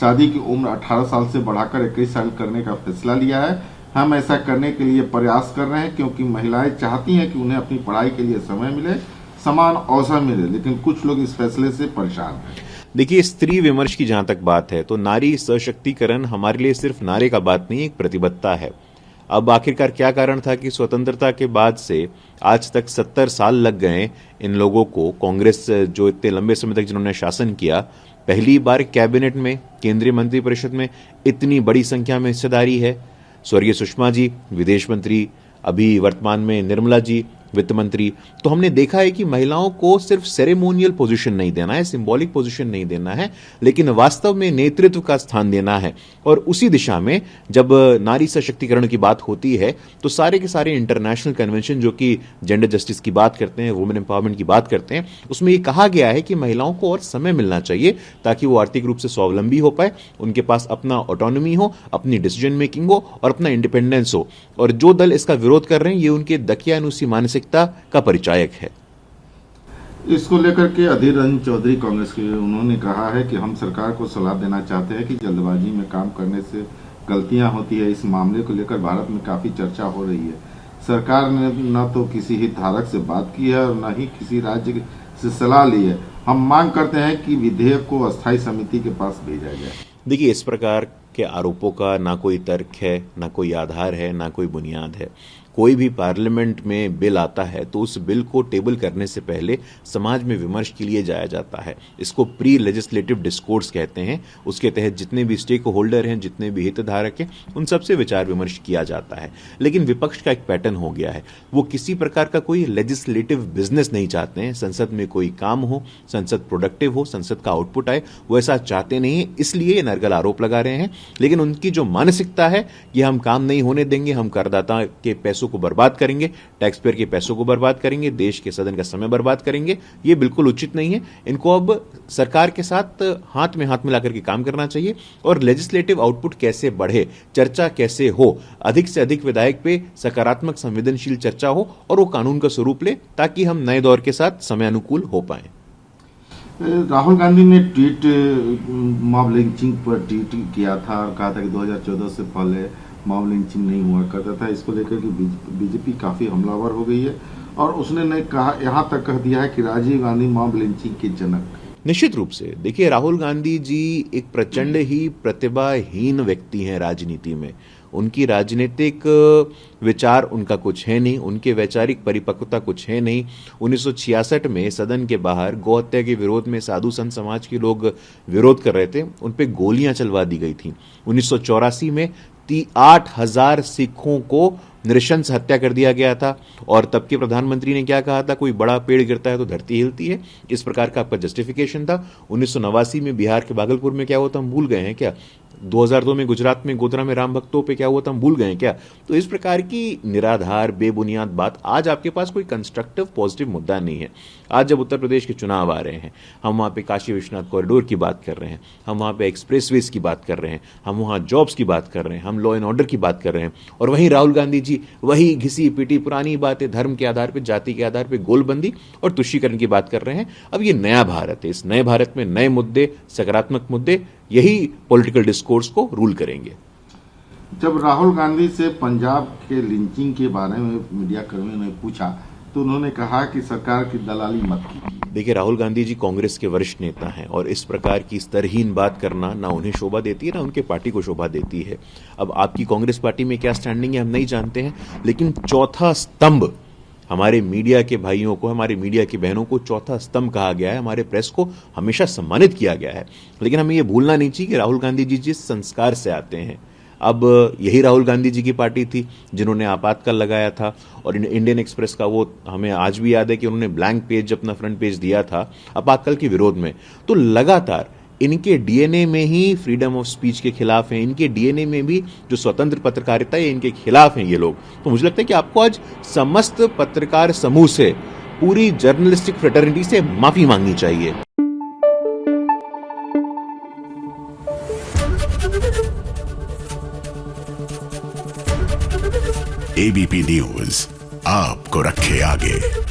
शादी की उम्र 18 साल से बढ़ाकर 21 साल करने का फैसला लिया है। हम ऐसा करने के लिए प्रयास कर रहे हैं क्योंकि महिलाएं चाहती हैं कि उन्हें अपनी पढ़ाई के लिए समय मिले, समान अवसर मिले, लेकिन कुछ लोग इस फैसले से परेशान हैं। देखिए, स्त्री विमर्श की जहां तक बात है तो नारी सशक्तिकरण हमारे लिए सिर्फ नारे का बात नहीं, एक प्रतिबद्धता है। अब आखिरकार क्या कारण था कि स्वतंत्रता के बाद से आज तक 70 साल लग गए इन लोगों को, कांग्रेस जो इतने लंबे समय तक जिन्होंने शासन किया, पहली बार कैबिनेट में, केंद्रीय मंत्रिपरिषद में इतनी बड़ी संख्या में हिस्सेदारी है। स्वर्गीय सुषमा जी विदेश मंत्री, अभी वर्तमान में निर्मला जी वित्त मंत्री। तो हमने देखा है कि महिलाओं को सिर्फ सेरेमोनियल पोजीशन नहीं देना है, सिंबॉलिक पोजीशन नहीं देना है, लेकिन वास्तव में नेतृत्व का स्थान देना है। और उसी दिशा में जब नारी सशक्तिकरण की बात होती है तो सारे के सारे इंटरनेशनल कन्वेंशन जो कि जेंडर जस्टिस की बात करते हैं, वुमेन एम्पावरमेंट की बात करते हैं, उसमें यह कहा गया है कि महिलाओं को और समय मिलना चाहिए ताकि वो आर्थिक रूप से स्वावलंबी हो पाए, उनके पास अपना ऑटोनॉमी हो, अपनी डिसीजन मेकिंग हो और अपना इंडिपेंडेंस हो। और जो दल इसका विरोध कर रहे हैं ये उनके दकियानुसी मानसिकता का परिचायक है। इसको लेकर के अधीर रंजन चौधरी कांग्रेस के, उन्होंने कहा है कि हम सरकार को सलाह देना चाहते हैं कि जल्दबाजी में काम करने से गलतियां होती है। इस मामले को लेकर भारत में काफी चर्चा हो रही है। सरकार ने न तो किसी हितधारक से बात की है और न ही किसी राज्य से सलाह ली है। हम मांग करते हैं कि विधेयक को अस्थायी समिति के पास भेजा जाए। देखिए, इस प्रकार के आरोपों का ना कोई तर्क है, ना कोई आधार है, ना कोई बुनियाद है। कोई भी पार्लियामेंट में बिल आता है तो उस बिल को टेबल करने से पहले समाज में विमर्श के लिए जाया जाता है। इसको प्री लेजिस्लेटिव डिस्कोर्स कहते हैं। उसके तहत जितने भी स्टेक होल्डर हैं, जितने भी हितधारक हैं, उन सबसे विचार विमर्श किया जाता है। लेकिन विपक्ष का एक पैटर्न हो गया है, वो किसी प्रकार का कोई लेजिस्लेटिव बिजनेस नहीं चाहते हैं। संसद में कोई काम हो, संसद प्रोडक्टिव हो, संसद का आउटपुट आए, वो ऐसा चाहते नहीं है। इसलिए नरगल आरोप लगा रहे हैं। लेकिन उनकी जो मानसिकता है कि हम काम नहीं होने देंगे, हम करदाता के पैसों को बर्बाद करेंगे, टैक्स पेयर के पैसों को बर्बाद करेंगे, देश के सदन का समय बर्बाद करेंगे, ये बिल्कुल उचित नहीं है। इनको अब सरकार के साथ हाथ में हाथ मिलाकर के काम करना चाहिए और लेजिस्लेटिव आउटपुट कैसे बढ़े, चर्चा कैसे हो, अधिक से अधिक विधायक पे सकारात्मक संवेदनशील चर्चा हो और वो कानून का स्वरूप ले ताकि हम नए दौर के साथ समय अनुकूल हो पाए। राहुल गांधी ने मॉब लिंचिंग पर ट्वीट किया था और कहा था कि 2014 से पहले मॉब लिंचिंग नहीं हुआ करता था। इसको लेकर के बीजेपी काफी हमलावर हो गई है और उसने कहा, यहाँ तक कह दिया है कि राजीव गांधी मॉब लिंचिंग के जनक। निश्चित रूप से देखिए, राहुल गांधी जी एक प्रचंड ही प्रतिभाहीन व्यक्ति हैं राजनीति में। उनकी राजनीतिक विचार उनका कुछ है नहीं, उनके वैचारिक परिपक्वता कुछ है नहीं। 1966 में सदन के बाहर गौ हत्या के विरोध में साधु संत समाज के लोग विरोध कर रहे थे, उन पे गोलियां चलवा दी गई थी। 1984 में 8,000 सिखों को नृशंस हत्या कर दिया गया था और तब के प्रधानमंत्री ने क्या कहा था, कोई बड़ा पेड़ गिरता है तो धरती हिलती है। इस प्रकार का आपका जस्टिफिकेशन था। 1989 में बिहार के भागलपुर में क्या हुआ था, हम भूल गए हैं क्या? 2002 में गुजरात में गोधरा में राम भक्तों पे क्या हुआ था, हम भूल गए हैं क्या? तो इस प्रकार की निराधार बेबुनियाद बात, आज आपके पास कोई कंस्ट्रक्टिव पॉजिटिव मुद्दा नहीं है। आज जब उत्तर प्रदेश के चुनाव आ रहे हैं, हम वहां पे काशी विश्वनाथ कॉरिडोर की बात कर रहे हैं, हम वहां पे एक्सप्रेसवेज की बात कर रहे हैं, हम वहां जॉब्स की बात कर रहे हैं, हम लॉ एंड ऑर्डर की बात कर रहे हैं, और वहीं राहुल गांधी जी वही घिसी पिटी पुरानी बातें, धर्म के आधार पर, जाति के आधार पर गोलबंदी और तुष्टीकरण की बात कर रहे हैं। अब ये नया भारत है, इस नए भारत में नए मुद्दे, सकारात्मक मुद्दे, यही पॉलिटिकल डिस्कोर्स को रूल करेंगे। जब राहुल गांधी से पंजाब के लिंचिंग के बारे में मीडिया कर्मियों ने पूछा तो उन्होंने कहा कि सरकार की दलाली मत कीजिए। देखिए, राहुल गांधी जी कांग्रेस के वरिष्ठ नेता हैं और इस प्रकार की स्तरहीन बात करना ना उन्हें शोभा देती है, ना उनके पार्टी को शोभा देती है। अब आपकी कांग्रेस पार्टी में क्या स्टैंडिंग है हम नहीं जानते हैं, लेकिन चौथा स्तंभ हमारे मीडिया के भाइयों को, हमारे मीडिया की बहनों को चौथा स्तंभ कहा गया है, हमारे प्रेस को हमेशा सम्मानित किया गया है। लेकिन हमें यह भूलना नहीं चाहिए कि राहुल गांधी जी जिस संस्कार से आते हैं, अब यही राहुल गांधी जी की पार्टी थी जिन्होंने आपातकाल लगाया था और इंडियन एक्सप्रेस का वो हमें आज भी याद है कि उन्होंने ब्लैंक पेज अपना फ्रंट पेज दिया था आपातकाल के विरोध में। तो लगातार इनके डीएनए में ही फ्रीडम ऑफ स्पीच के खिलाफ हैं, इनके डीएनए में भी जो स्वतंत्र पत्रकारिता है इनके खिलाफ हैं ये लोग। तो मुझे लगता है कि आपको आज समस्त पत्रकार समूह से, पूरी जर्नलिस्टिक फ्रेटर्निटी से माफी मांगनी चाहिए। एबीपी न्यूज आपको रखे आगे।